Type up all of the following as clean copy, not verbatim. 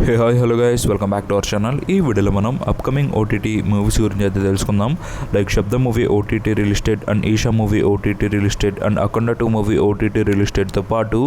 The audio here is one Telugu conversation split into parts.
Hey hi hello guys, welcome back to our channel. ఈ వీడియోలో మనం అప్కమింగ్ ఓటీటీ మూవీస్ గురించి అయితే తెలుసుకుందాం. Like Sabdha movie OTT release date and Eesha movie OTT release date and Akhanda 2 movie OTT release డేట్తో పాటు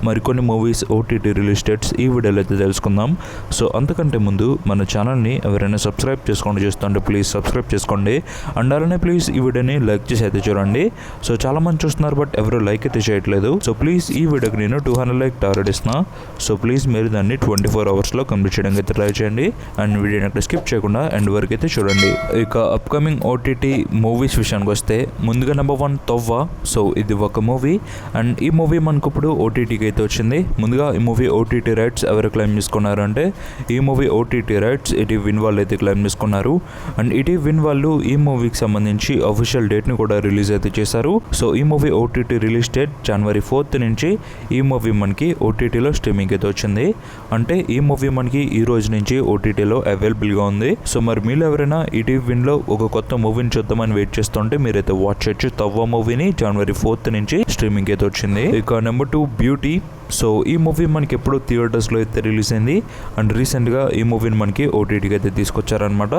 మరికొన్ని మూవీస్ ఓటీటీ రిలీజ్ డేట్స్ ఈ వీడియోలో అయితే తెలుసుకుందాం. సో అంతకంటే ముందు మన ఛానల్ని ఎవరైనా సబ్స్క్రైబ్ చేసుకోండి చూస్తుంటే ప్లీజ్ సబ్స్క్రైబ్ చేసుకోండి. అండ్ అలానే ప్లీజ్ ఈ వీడియోని లైక్ చేసి అయితే చూడండి. సో చాలా మంది చూస్తున్నారు బట్ ఎవరు లైక్ అయితే చేయట్లేదు. సో ప్లీజ్ ఈ వీడియోకి నేను 200 లైక్ టార్గెట్ ఇస్తున్నా. సో ప్లీజ్ మీరు దాన్ని 24 అవర్స్లో కంప్లీట్ చేయడానికి అయితే ట్రై చేయండి. అండ్ వీడియోని అక్కడ స్కిప్ చేయకుండా ఎండ్ వరకు అయితే చూడండి. ఇక అప్కమింగ్ ఓటీటీ మూవీస్ విషయానికి వస్తే ముందుగా నెంబర్ 1 తవ్వ. సో ఇది ఒక మూవీ అండ్ ఈ మూవీ మనకు ఇప్పుడు ఓటీటీకి అయితే వచ్చింది. ముందుగా ఈ మూవీ ఓటీటీ రైట్స్ ఎవరు క్లెయిమ్ చేసుకున్నారు అంటే ఈ మూవీ ఓటీటీ రైట్స్ ఇటీ విన్ వాళ్ళు అయితే క్లెయిమ్ చేసుకున్నారు. అండ్ ఇటీ విన్ వాళ్ళు ఈ మూవీకి సంబంధించి అఫీషియల్ డేట్ని కూడా రిలీజ్ అయితే చేశారు. సో ఈ movie OTT release date January 4th నుంచి ఈ మూవీ మనకి ఓటీటీలో స్ట్రీమింగ్ అయితే వచ్చింది. అంటే ఈ మూవీ మనకి ఈ రోజు నుంచి ఓటీటీలో అవైలబుల్గా ఉంది. సో మరి మీరు ఎవరైనా ఈటీవీ విన్లో ఒక కొత్త మూవీని చూద్దామని వెయిట్ చేస్తుంటే మీరైతే వాచ్ చేయొచ్చు. తవ్వ మూవీని January 4th నుంచి స్ట్రీమింగ్ అయితే వచ్చింది. ఇక నెంబర్ 2 బ్యూటీ. సో ఈ మూవీ మనకి ఎప్పుడు థియేటర్స్లో అయితే రిలీజ్ అయింది అండ్ రీసెంట్గా ఈ మూవీని మనకి ఓటీటీకి అయితే తీసుకొచ్చారనమాట.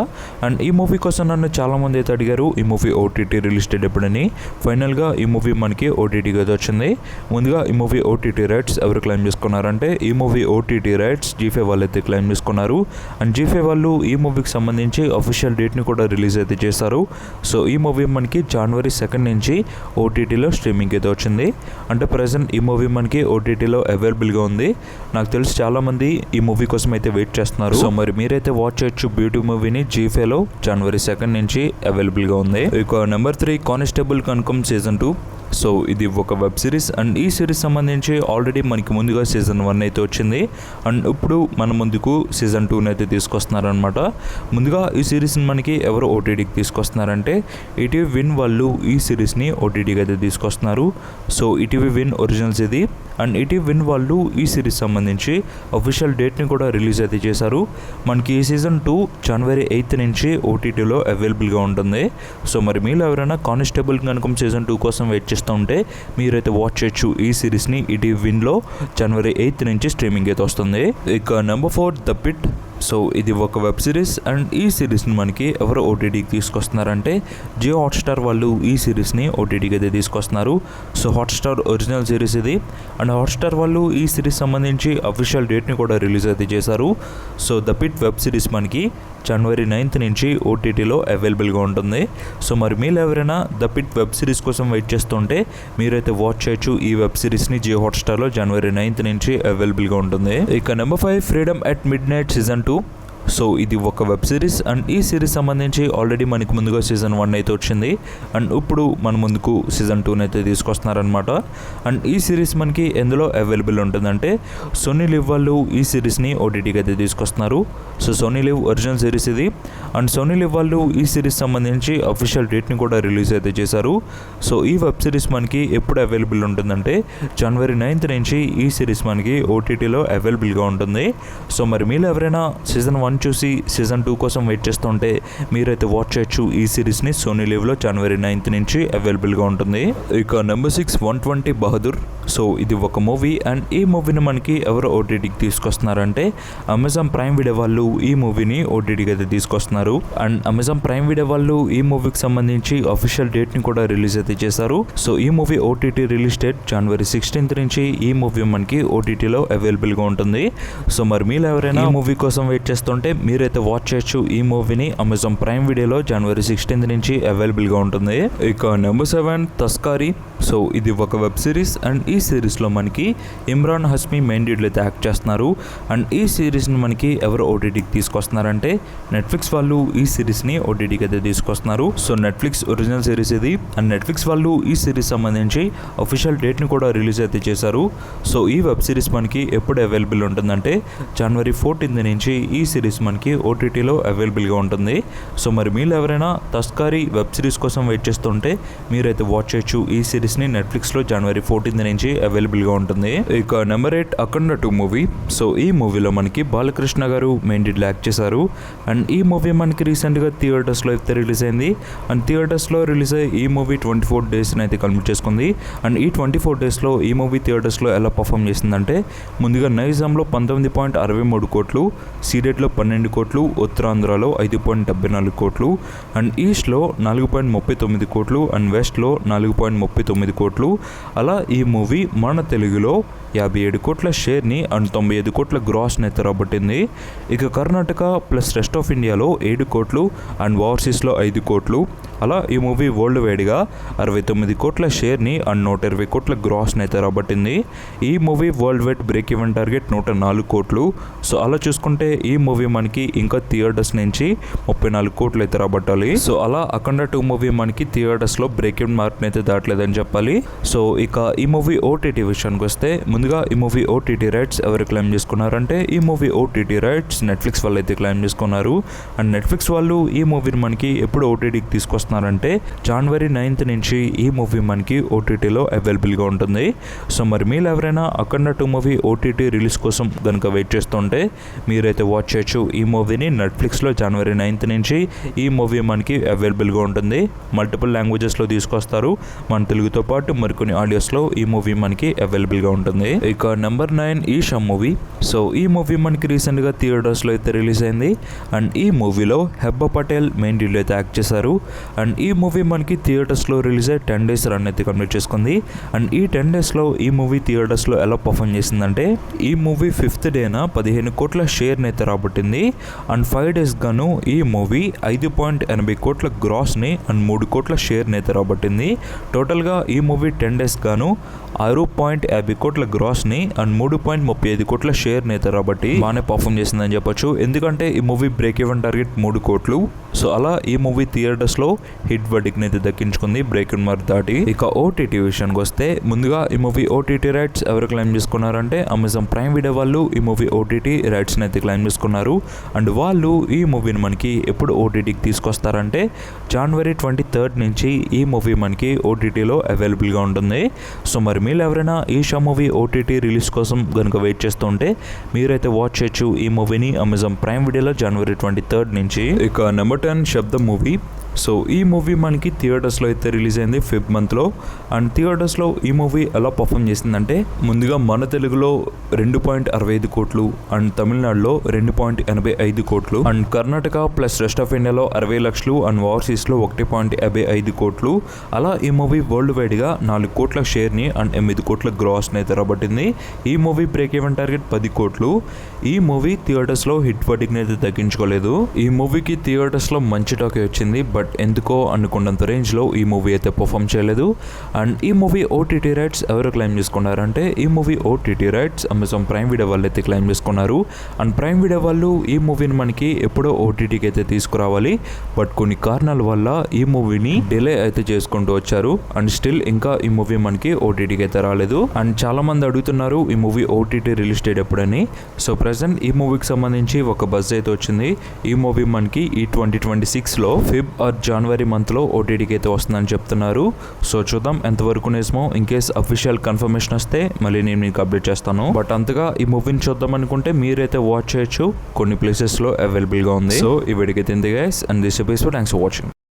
అండ్ ఈ మూవీ కోసం నన్ను చాలామంది అయితే అడిగారు ఈ మూవీ ఓటీటీ రిలీజ్ డేట్ ఎప్పుడని. ఫైనల్గా ఈ మూవీ మనకి ఓటీటీకి అయితే వచ్చింది. ముందుగా ఈ మూవీ ఓటీటీ రైట్స్ ఎవరు క్లెయిమ్ చేసుకున్నారంటే ఈ మూవీ ఓటీటీ రైట్స్ G5 వాళ్ళు అయితే క్లెయిమ్ చేసుకున్నారు. అండ్ G5 వాళ్ళు ఈ మూవీకి సంబంధించి అఫీషియల్ డేట్ని కూడా రిలీజ్ అయితే చేశారు. సో ఈ మూవీ మనకి January 2nd నుంచి ఓటీటీలో స్ట్రీమింగ్ అయితే వచ్చింది. అంటే ప్రజెంట్ ఈ మూవీ మనకి ఓటీటీలో అవైలబుల్గా ఉంది. నాకు తెలిసి చాలామంది ఈ మూవీ కోసం అయితే వెయిట్ చేస్తున్నారు. సో మరి మీరైతే వాచ్ చేయొచ్చు బ్యూటీ మూవీని G5లో January 2nd నుంచి అవైలబుల్గా ఉంది. ఇక నెంబర్ 3 కానిస్టేబుల్ కన్కమ్ సీజన్ 2. సో ఇది ఒక వెబ్ సిరీస్ అండ్ ఈ సిరీస్ సంబంధించి ఆల్రెడీ మనకి ముందుగా సీజన్ 1 అయితే వచ్చింది అండ్ ఇప్పుడు మన ముందుకు సీజన్ 2 అయితే తీసుకొస్తున్నారనమాట. ముందుగా ఈ సిరీస్ని మనకి ఎవరు ఓటీటీకి తీసుకొస్తున్నారంటే ఈటీవీ విన్ వాళ్ళు ఈ సిరీస్ని ఓటీటీకి అయితే తీసుకొస్తున్నారు. సో ఈటీవీ విన్ ఒరిజినల్స్ ఇది అండ్ ఈటీవీ విన్ వాళ్ళు ఈ సిరీస్ సంబంధించి అఫీషియల్ డేట్ని కూడా రిలీజ్ అయితే చేశారు. మనకి ఈ సీజన్ 2 January 8th నుంచి ఓటీటీలో అవైలబుల్గా ఉంటుంది. సో మరి మీరు ఎవరైనా కానిస్టేబుల్ కనుక సీజన్ 2 కోసం వెయిట్ ఉంటే మీరైతే వాచ్ చేయొచ్చు ఈ సిరీస్ని. ఈటీవీ విన్లో January 8th నుంచి స్ట్రీమింగ్ అయితే వస్తుంది. ఇక నెంబర్ 4 ద పిట్. సో ఇది ఒక వెబ్ సిరీస్ అండ్ ఈ సిరీస్ని మనకి ఎవరు ఓటీటీకి తీసుకొస్తున్నారంటే జియో హాట్స్టార్ వాళ్ళు ఈ సిరీస్ని ఓటీటీకి అయితే తీసుకొస్తున్నారు. సో హాట్స్టార్ ఒరిజినల్ సిరీస్ ఇది అండ్ హాట్స్టార్ వాళ్ళు ఈ సిరీస్ సంబంధించి అఫీషియల్ డేట్ని కూడా రిలీజ్ అయితే చేశారు. So the pit web series మనకి January 9th నుంచి ఓటీటీలో అవైలబుల్గా ఉంటుంది. సో మరి మీరు ఎవరైనా ద పిట్ వెబ్ సిరీస్ కోసం వెయిట్ చేస్తుంటే మీరైతే వాచ్ చేయొచ్చు ఈ వెబ్ సిరీస్ని జియో హాట్స్టార్లో January 9th నుంచి అవైలబుల్గా ఉంటుంది. ఇక number 5 freedom at mid night season 2. So ఇది ఒక వెబ్ సిరీస్ అండ్ ఈ సిరీస్ సంబంధించి ఆల్రెడీ మనకి ముందుగా సీజన్ 1 అయితే వచ్చింది అండ్ ఇప్పుడు మన ముందుకు సీజన్ 2 అయితే తీసుకొస్తున్నారనమాట. అండ్ ఈ సిరీస్ మనకి ఎందులో అవైలబుల్ ఉంటుందంటే సోనీ లివ్ వాళ్ళు ఈ సిరీస్ని ఓటీటీకి అయితే తీసుకొస్తున్నారు. So Sony Liv original series ఇది అండ్ సోనీ లివ్ వాళ్ళు ఈ సిరీస్ సంబంధించి అఫీషియల్ డేట్ని కూడా రిలీజ్ అయితే చేశారు. సో ఈ వెబ్ సిరీస్ మనకి ఎప్పుడు అవైలబుల్ ఉంటుందంటే January 9th నుంచి ఈ సిరీస్ మనకి ఓటీటీలో అవైలబుల్గా ఉంటుంది. సో మరి మీరు ఎవరైనా సీజన్ 1 చూసి సీజన్ 2 కోసం వెయిట్ చేస్తుంటే మీరైతే వాచ్ చేయొచ్చు ఈ సిరీస్ని సోనీ లివ్లో January 9th నుంచి అవైలబుల్గా ఉంటుంది. ఇక నెంబర్ 6 120 బహదూర్. సో ఇది ఒక మూవీ అండ్ ఈ మూవీని మనకి ఎవరు ఓటీటీకి తీసుకొస్తున్నారంటే అమెజాన్ ప్రైమ్ వీడియో వాళ్ళు ఈ మూవీని ఓటీటీకి అయితే తీసుకొస్తున్నారు. అండ్ అమెజాన్ ప్రైమ్ వీడియో వాళ్ళు ఈ మూవీకి సంబంధించి అఫీషియల్ డేట్ని కూడా రిలీజ్ అయితే చేశారు. సో ఈ movie OTT release date January 16th నుంచి ఈ మూవీ మనకి ఓటీటీలో అవైలబుల్గా ఉంటుంది. సో మరి మీరు ఎవరైనా ఈ మూవీ కోసం వెయిట్ చేస్తుంటే మీరైతే వాచ్ చేయొచ్చు ఈ మూవీని అమెజాన్ ప్రైమ్ వీడియోలో January 16th నుంచి అవైలబుల్గా ఉంటుంది. ఇక నెంబర్ 7 తస్కారీ. సో ఇది ఒక వెబ్ సిరీస్ అండ్ ఈ సిరీస్లో మనకి ఇమ్రాన్ హస్మీ మెయిన్ లీడ్లో అయితే యాక్ట్ చేస్తున్నారు. అండ్ ఈ సిరీస్ని మనకి ఎవరు ఓటీటీకి తీసుకొస్తున్నారంటే నెట్ఫ్లిక్స్ వాళ్ళు ఈ సిరీస్ని ఓటీటీకి అయితే తీసుకొస్తున్నారు. సో నెట్ఫ్లిక్స్ ఒరిజినల్ సిరీస్ ఇది అండ్ నెట్ఫ్లిక్స్ వాళ్ళు ఈ సిరీస్ సంబంధించి అఫీషియల్ డేట్ని కూడా రిలీజ్ అయితే చేశారు. సో ఈ వెబ్ సిరీస్ మనకి ఎప్పుడు అవైలబుల్ ఉంటుందంటే January 14th నుంచి ఈ సిరీస్ సిరీస్ మనకి ఓటీటీలో అవైలబుల్గా ఉంటుంది. సో మరి మీరు ఎవరైనా తస్కారీ వెబ్ సిరీస్ కోసం వెయిట్ చేస్తుంటే మీరైతే వాచ్ చేయొచ్చు. ఈ సిరీస్ని నెట్ఫ్లిక్స్లో జనవరి 14 నుంచి అవైలబుల్గా ఉంటుంది. ఇక నెంబర్ 8 అఖండ 2 మూవీ. సో ఈ మూవీలో మనకి బాలకృష్ణ గారు మెయిన్ లీడ్లో యాక్ట్ చేశారు. అండ్ ఈ మూవీ మనకి రీసెంట్గా థియేటర్స్లో అయితే రిలీజ్ అయింది. అండ్ థియేటర్స్లో రిలీజ్ అయ్యి ఈ మూవీ 24 డేస్ని అయితే కంప్లీట్ చేసుకుంది. అండ్ ఈ 24 డేస్లో ఈ మూవీ థియేటర్స్లో ఎలా పర్ఫామ్ చేసిందంటే ముందుగా నైజాంలో 19.63 కోట్లు, సీడెట్లో 12 కోట్లు, ఉత్తరాంధ్రలో 5.74 కోట్లు, అండ్ ఈస్ట్లో 4.39 కోట్లు, అండ్ వెస్ట్లో 4.39 కోట్లు. అలా ఈ మూవీ మన తెలుగులో 57 కోట్ల షేర్ని అండ్ 95 కోట్ల గ్రాస్ని అయితే రాబట్టింది. ఇక కర్ణాటక ప్లస్ రెస్ట్ ఆఫ్ ఇండియాలో 7 కోట్లు అండ్ ఓవర్సీస్లో 5 కోట్లు. అలా ఈ మూవీ వరల్డ్ వైడ్గా 69 కోట్ల షేర్ని అండ్ 120 కోట్ల గ్రాస్ని అయితే రాబట్టింది. ఈ movie world wide break even target 104 కోట్లు. సో అలా చూసుకుంటే ఈ మూవీ మనకి ఇంకా థియేటర్స్ నుంచి 34 కోట్లు అయితే రాబట్టాలి. సో అలా అఖండ 2 మూవీ మనకి థియేటర్స్లో బ్రేక్ ఈవెన్ మార్క్ని అయితే దాటలేదని చెప్పాలి. సో ఇక ఈ మూవీ ఓటీటీ విషయానికి వస్తే ముందుగా ఈ మూవీ ఓటీటీ రైట్స్ ఎవరు క్లెయిమ్ చేసుకున్నారంటే ఈ మూవీ ఓటీటీ రైట్స్ నెట్ఫ్లిక్స్ వాళ్ళు అయితే క్లెయిమ్ చేసుకున్నారు. అండ్ నెట్ఫ్లిక్స్ వాళ్ళు ఈ మూవీని మనకి ఎప్పుడు ఓటీటీకి తీసుకొస్తున్నారంటే జనవరి 9 నుంచి ఈ మూవీ మనకి ఓటీటీలో అవైలబుల్గా ఉంటుంది. సో మరి మీరు ఎవరైనా అఖండ 2 మూవీ ఓటీటీ రిలీజ్ కోసం కనుక వెయిట్ చేస్తుంటే మీరైతే వాచ్ చేయొచ్చు. ఈ మూవీని నెట్ఫ్లిక్స్లో జనవరి 9 నుంచి ఈ మూవీ మనకి అవైలబుల్గా ఉంటుంది. మల్టిపుల్ లాంగ్వేజెస్లో తీసుకొస్తారు. మన తెలుగుతో పాటు మరికొన్ని ఆడియోస్లో ఈ మూవీ మనకి అవైలబుల్గా ఉంటుంది. ఇక నెంబర్ 9 ఈషా మూవీ. సో ఈ మూవీ మనకి రీసెంట్గా థియేటర్స్లో అయితే రిలీజ్ అయింది. అండ్ ఈ మూవీలో హెబ్బా పటేల్ మెయిన్ లీడ్లో అయితే యాక్ట్ చేశారు. అండ్ ఈ మూవీ మనకి థియేటర్స్లో రిలీజ్ అయ్యి 10 డేస్ రన్ అయితే కంప్లీట్ చేసుకుంది. అండ్ ఈ 10 డేస్లో ఈ మూవీ థియేటర్స్లో ఎలా పర్ఫామ్ చేసిందంటే ఈ మూవీ 5th డేన 15 కోట్ల షేర్ని అయితే రాబట్టింది. అండ్ 5 డేస్ గాను ఈ మూవీ 5.80 కోట్ల గ్రాస్ని అండ్ 3 కోట్ల షేర్ని అయితే రాబట్టింది. టోటల్గా ఈ మూవీ 10 డేస్ గాను 6.50 కోట్ల గ్రాస్ని అండ్ 3.35 కోట్ల షేర్ని అయితే రాబట్టి బాగానే పర్ఫామ్ చేసిందని చెప్పొచ్చు. ఎందుకంటే ఈ మూవీ బ్రేక్ ఈవెన్ టార్గెట్ 3 కోట్లు. సో అలా ఈ మూవీ థియేటర్స్లో హిట్ వర్డిక్ని అయితే దక్కించుకుంది బ్రేక్ ఈవెన్ మార్క్ దాటి. ఇక ఓటీటీ విషయానికి వస్తే ముందుగా ఈ మూవీ ఓటీటీ రైట్స్ ఎవరు క్లెయిమ్ చేసుకున్నారంటే అమెజాన్ ప్రైమ్ వీడియో వాళ్ళు ఈ మూవీ ఓటీటీ రైట్స్ని అయితే క్లెయిమ్ చేసుకున్నారు. అండ్ వాళ్ళు ఈ మూవీని మనకి ఎప్పుడు ఓటీటీకి తీసుకొస్తారంటే జనవరి 23 నుంచి ఈ మూవీ మనకి ఓటీటీలో అవైలబుల్గా ఉంటుంది. సో మరి మీరు ఎవరైనా ఈషా మూవీ ఓటీటీ రిలీజ్ కోసం కనుక వెయిట్ చేస్తుంటే మీరైతే వాచ్ చేయొచ్చు ఈ మూవీని అమెజాన్ ప్రైమ్ వీడియోలో జనవరి 23 నుంచి. ఇక నెంబర్ 10 శబ్దం మూవీ. సో ఈ మూవీ మనకి థియేటర్స్లో అయితే రిలీజ్ అయింది ఫిబ్ మంత్లో. అండ్ థియేటర్స్లో ఈ మూవీ ఎలా పర్ఫామ్ చేసిందంటే ముందుగా మన తెలుగులో 2.65 కోట్లు అండ్ తమిళనాడులో 2.85 కోట్లు and Karnataka plus rest of ఇండియాలో 60 లక్షలు అండ్ ఓవర్సీస్లో 1.55 కోట్లు. అలా ఈ మూవీ వరల్డ్ వైడ్గా 4 కోట్ల షేర్ని అండ్ 8 కోట్ల గ్రాస్ని అయితే రాబట్టింది. ఈ మూవీ బ్రేక్ ఈవెన్ టార్గెట్ 10 కోట్లు. ఈ మూవీ థియేటర్స్లో హిట్ వర్డిక్ని అయితే తగ్గించుకోలేదు. ఈ మూవీకి థియేటర్స్లో మంచి టాకే వచ్చింది. బట్ ఎందుకో అనుకున్నంత రేంజ్లో ఈ మూవీ అయితే పర్ఫామ్ చేయలేదు. అండ్ ఈ మూవీ ఓటీటీ రైట్స్ ఎవరు క్లెయిమ్ చేసుకున్నారంటే ఈ movie OTT rights Amazon prime video వాళ్ళు అయితే క్లెయిమ్ చేసుకున్నారు. అండ్ ప్రైమ్ వీడియో వాళ్ళు ఈ మూవీని మనకి ఎప్పుడో ఓటీటీకి అయితే తీసుకురావాలి. బట్ కొన్ని కారణాల వల్ల ఈ మూవీని డిలే అయితే చేసుకుంటూ వచ్చారు. అండ్ స్టిల్ ఇంకా ఈ మూవీ మనకి ఓటీటీకి అయితే రాలేదు. అండ్ చాలా మంది అడుగుతున్నారు ఈ మూవీ ఓటీటీ రిలీజ్ డేట్ ఎప్పుడని. సో ప్రెసెంట్ ఈ మూవీకి సంబంధించి ఒక బజ్ అయితే వచ్చింది. ఈ మూవీ మనకి ఈ 2026లో ఫిబ్ ఆర్ జనవరి మంత్లో ఓటీటీకి అయితే వస్తుందని చెప్తున్నారు. సో చూద్దాం ఎంతవరకు నిజమో. ఇన్ కేస్ అఫీషియల్ కన్ఫర్మేషన్ వస్తే మళ్ళీ నేను మీకు అప్డేట్ చేస్తాను. బట్ అంతగా ఈ మూవీని చూద్దాం అనుకుంటే మీరైతే వాచ్ చేయొచ్చు. కొన్ని ప్లేసెస్లో అవైలబుల్గా ఉంది. సో ఈ వీడియోకి అయితే guys and this episode thanks for watching.